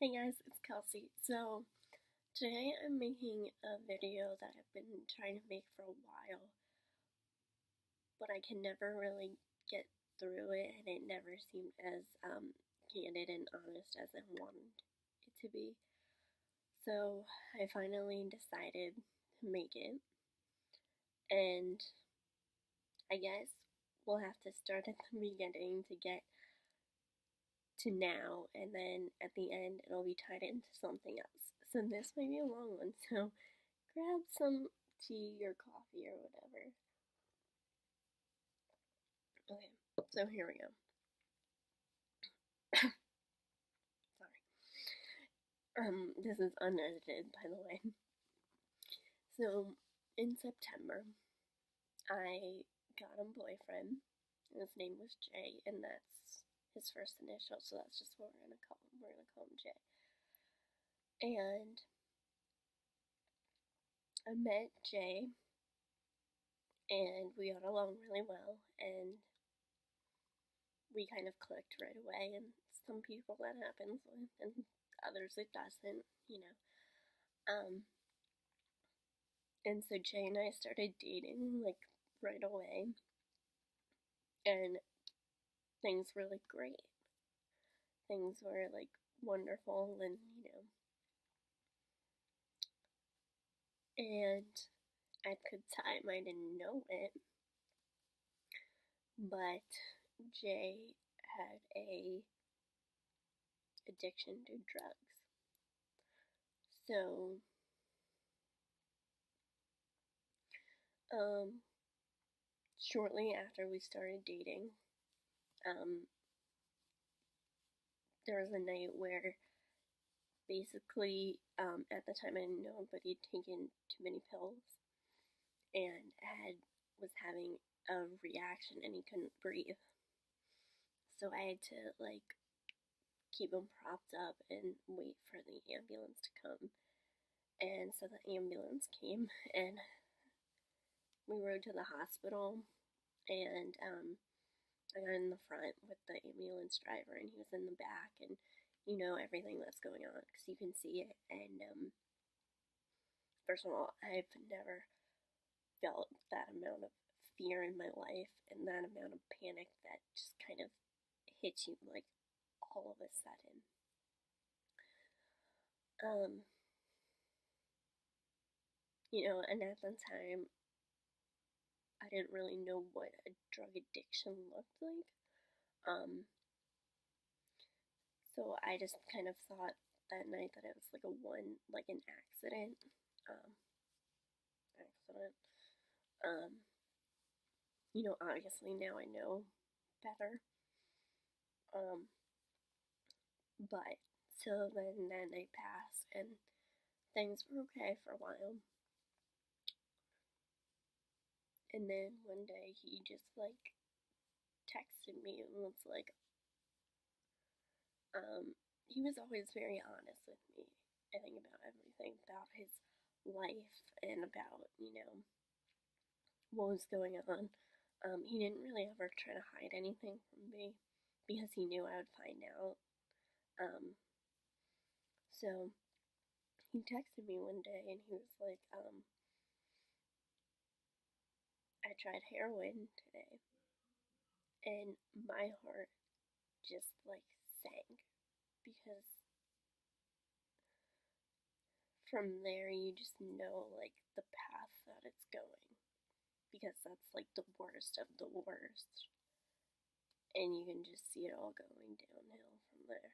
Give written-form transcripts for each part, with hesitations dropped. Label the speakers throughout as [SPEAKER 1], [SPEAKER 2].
[SPEAKER 1] Hey guys, it's Kelsey. So today I'm making a video that I've been trying to make for a while, but I can never really get through it, and it never seemed as candid and honest as I wanted it to be. So I finally decided to make it, and I guess we'll have to start at the beginning to get to now, and then at the end it'll be tied into something else. So this might be a long one, so grab some tea or coffee or whatever. Okay, so here we go. Sorry. This is unedited, by the way. So, in September, I got a boyfriend. His name was Jay, and that's his first initial, so that's just what we're gonna call him. We're gonna call him Jay. And I met Jay, and we got along really well, and we kind of clicked right away. And some people that happens with, and others it doesn't, you know. And so Jay and I started dating like right away, and things were like great. Things were like wonderful, and at the time I didn't know it, but Jay had a addiction to drugs. So shortly after we started dating, there was a night where basically at the time I didn't know, but he'd taken too many pills and was having a reaction and he couldn't breathe. So I had to like keep him propped up and wait for the ambulance to come. And so the ambulance came and we rode to the hospital, and I got in the front with the ambulance driver and he was in the back, and everything that's going on because you can see it. And first of all, I've never felt that amount of fear in my life and that amount of panic that just kind of hits you like all of a sudden. And at the time, I didn't really know what a drug addiction looked like. So I just kind of thought that night that it was like an accident. Um, accident. Obviously now I know better. But so then that night passed and things were okay for a while. And then one day he just like texted me and was like, he was always very honest with me, I think, about everything, about his life and about, what was going on. He didn't really ever try to hide anything from me because he knew I would find out. So he texted me one day and he was like, I tried heroin today. And my heart just like sank because from there you just know like the path that it's going, because that's like the worst of the worst, and you can just see it all going downhill from there.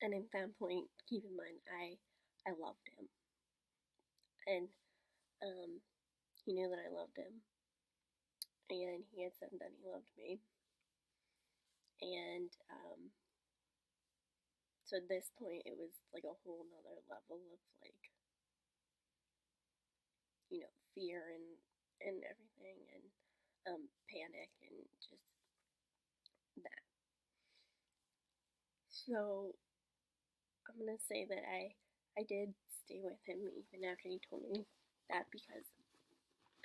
[SPEAKER 1] And at that point, keep in mind, I loved him, and he knew that I loved him, and he had said that he loved me, and so at this point it was like a whole nother level of like, fear and everything, and panic and just that. So I'm gonna say that I did stay with him even after he told me that, because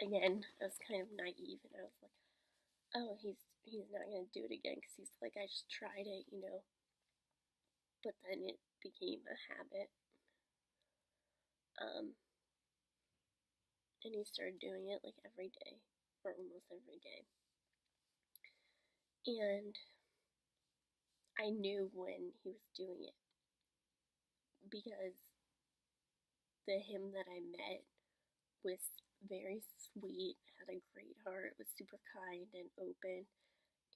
[SPEAKER 1] again I was kind of naive and I was like, oh, he's not gonna do it again because he's like, I just tried it, but then it became a habit. And he started doing it like every day, or almost every day. And I knew when he was doing it because the him that I met was very sweet, had a great heart, was super kind and open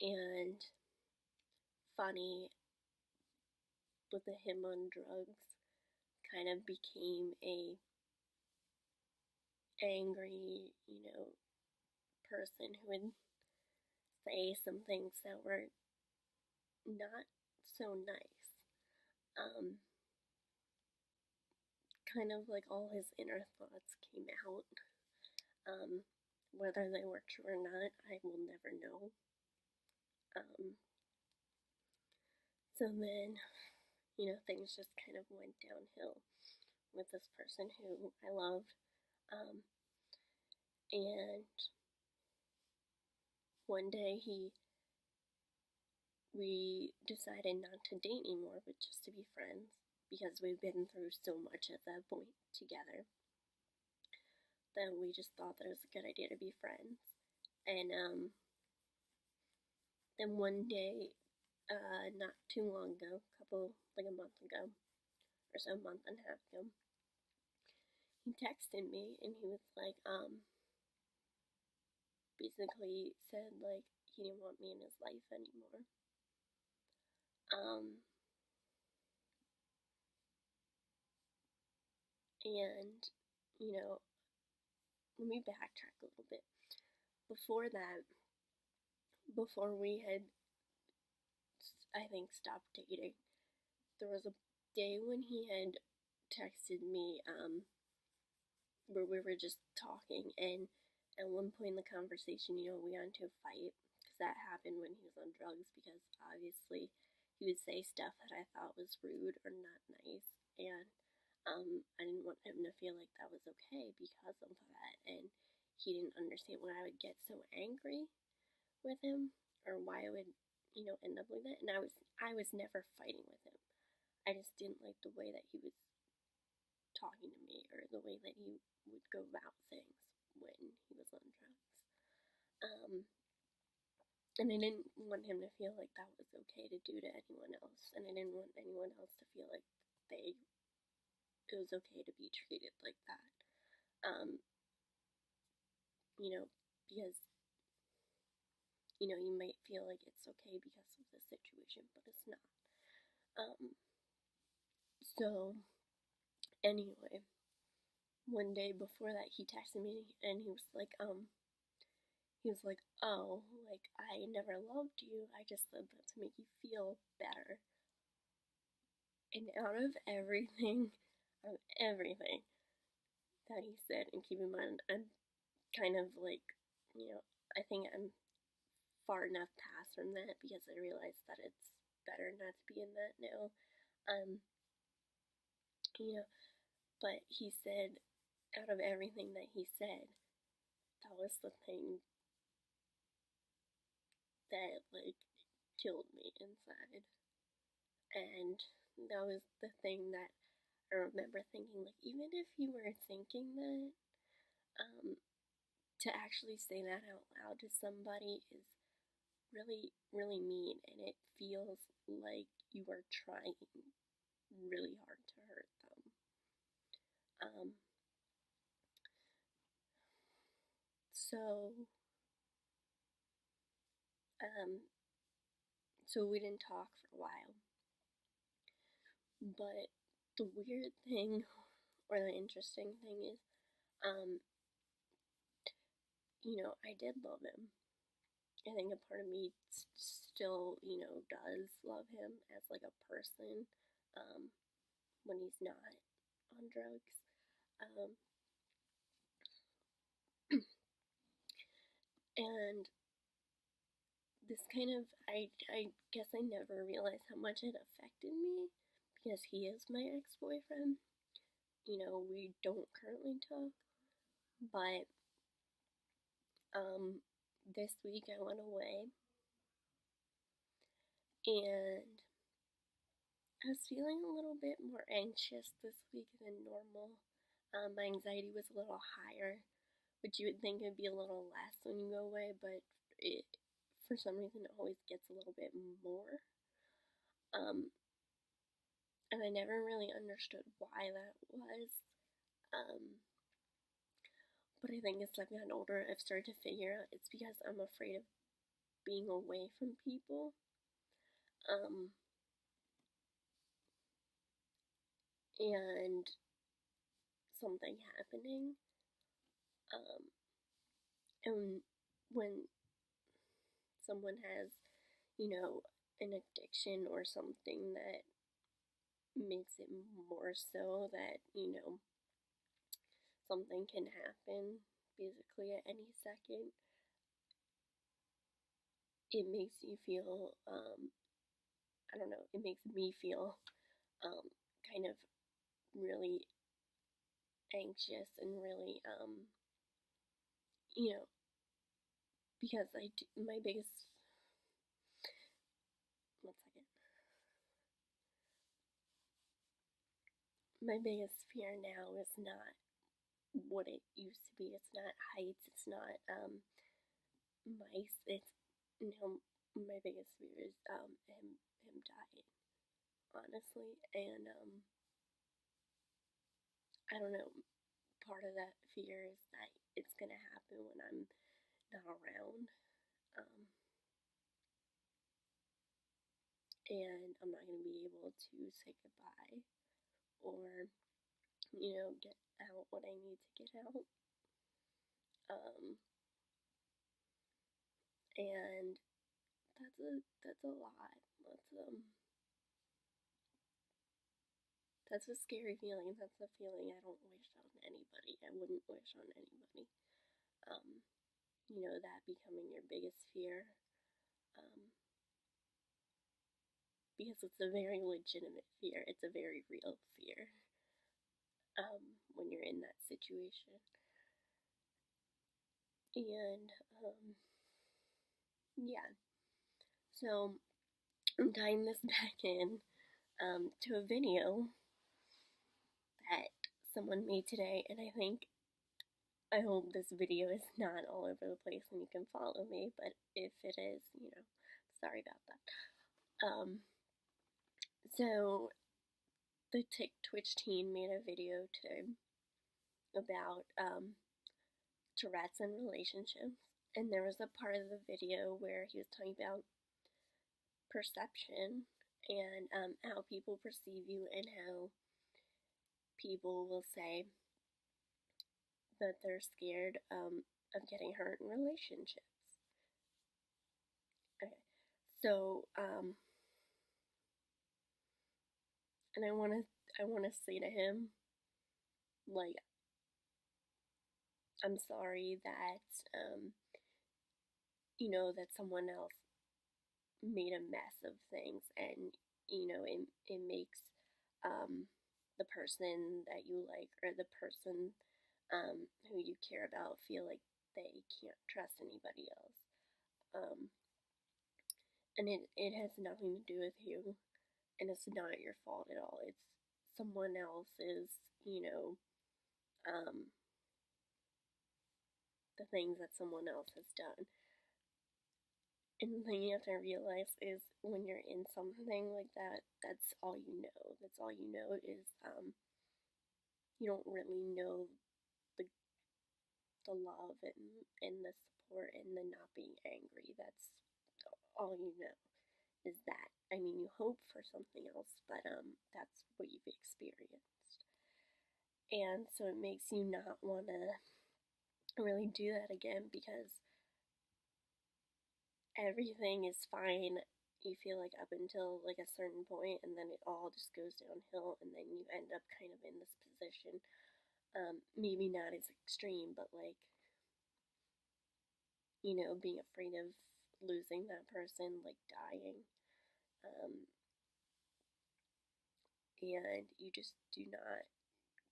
[SPEAKER 1] and funny, but the him on drugs kind of became a angry, person who would say some things that were not so nice. Kind of like all his inner thoughts came out. Whether they were true or not, I will never know. So then, things just kind of went downhill with this person who I loved. And one day we decided not to date anymore, but just to be friends because we've been through so much at that point together that we just thought that it was a good idea to be friends. And then one day, not too long ago, like a month ago, or so, a month and a half ago, he texted me and he was like, basically said like he didn't want me in his life anymore. And, let me backtrack a little bit. Before that, before we had, I think, stopped dating, there was a day when he had texted me, where we were just talking, and at one point in the conversation, we got into a fight, because that happened when he was on drugs, because obviously he would say stuff that I thought was rude or not nice, and I didn't want him to feel like that was okay because of that, and he didn't understand why I would get so angry with him, or why I would, end up like that. And I was never fighting with him. I just didn't like the way that he was talking to me, or the way that he would go about things when he was on drugs. And I didn't want him to feel like that was okay to do to anyone else, and I didn't want anyone else to feel like it was okay to be treated like that. Because, you might feel like it's okay because of the situation, but it's not. So, anyway, one day before that, he texted me and he was like, oh, like, I never loved you. I just said that to make you feel better. And out of everything that he said, and keep in mind, I'm kind of like, I think I'm far enough past from that because I realize that it's better not to be in that now. But he said, out of everything that he said, that was the thing that, like, killed me inside. And that was the thing that I remember thinking, like, even if you were thinking that, to actually say that out loud to somebody is really, really mean, and it feels like you are trying really hard to hurt them. So, so we didn't talk for a while. But the weird thing, or the interesting thing is, I did love him. I think a part of me still, does love him as like a person, when he's not on drugs. And this kind of, I guess I never realized how much it affected me because he is my ex-boyfriend. We don't currently talk, but this week I went away and I was feeling a little bit more anxious this week than normal. My anxiety was a little higher, which you would think would be a little less when you go away, but it, for some reason, it always gets a little bit more. And I never really understood why that was. But I think as I've gotten older, I've started to figure out it's because I'm afraid of being away from people. And something happening. And when someone has, an addiction or something that makes it more so that, something can happen basically at any second, it makes you feel, I don't know, it makes me feel kind of really anxious and really, because my biggest, one second, my biggest fear now is not what it used to be. It's not heights, it's not, mice, it's, my biggest fear is, him dying, honestly, and, I don't know, part of that fear is that it's gonna happen when I'm not around, and I'm not gonna be able to say goodbye or, get out what I need to get out. And that's a lot. That's a scary feeling. That's a feeling I don't wish on anybody. I wouldn't wish on anybody. That becoming your biggest fear. Because it's a very legitimate fear. It's a very real fear. When you're in that situation. And, yeah. So, I'm tying this back in to a video that someone made today, and I hope this video is not all over the place and you can follow me, but if it is, sorry about that. So the Twitch teen made a video today about Tourette's and relationships, and there was a part of the video where he was talking about perception and how people perceive you and how people will say that they're scared of getting hurt in relationships. Okay, so and I want to say to him, like, I'm sorry that that someone else made a mess of things, and it makes the person that you like or the person who you care about feel like they can't trust anybody else. And it has nothing to do with you, and it's not your fault at all. It's someone else's, the things that someone else has done. And the thing you have to realize is when you're in something like that, that's all you know. That's all you know is you don't really know the love and the support and the not being angry. That's all you know is that. I mean, you hope for something else, but that's what you've experienced. And so it makes you not want to really do that again because everything is fine, you feel like, up until like a certain point, and then it all just goes downhill, and then you end up kind of in this position, maybe not as extreme, but like, being afraid of losing that person, like dying, and you just do not,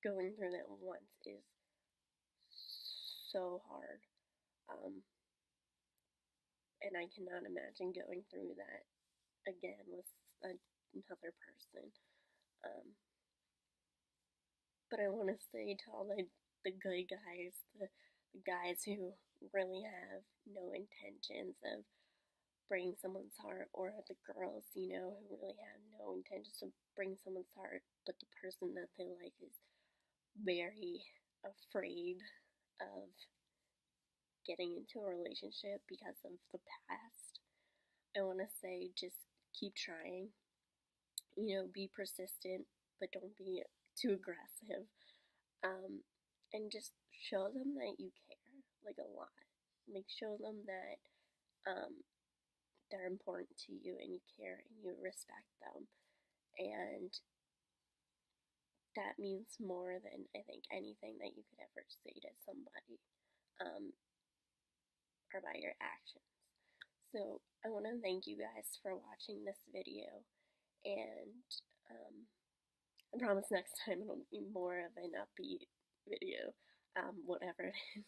[SPEAKER 1] going through that once is so hard, and I cannot imagine going through that again with another person. Um, but I want to say to all the good guys, the guys who really have no intentions of breaking someone's heart, or the girls, you know, who really have no intentions of breaking someone's heart, but the person that they like is very afraid of getting into a relationship because of the past. I want to say just keep trying. You know, be persistent, but don't be too aggressive. Um, and just show them that you care, like a lot. Like, show them that they're important to you and you care and you respect them. And that means more than I think anything that you could ever say to somebody, um, or by your actions. So I want to thank you guys for watching this video, and I promise next time it'll be more of an upbeat video, whatever it is.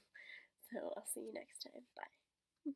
[SPEAKER 1] So I'll see you next time. Bye.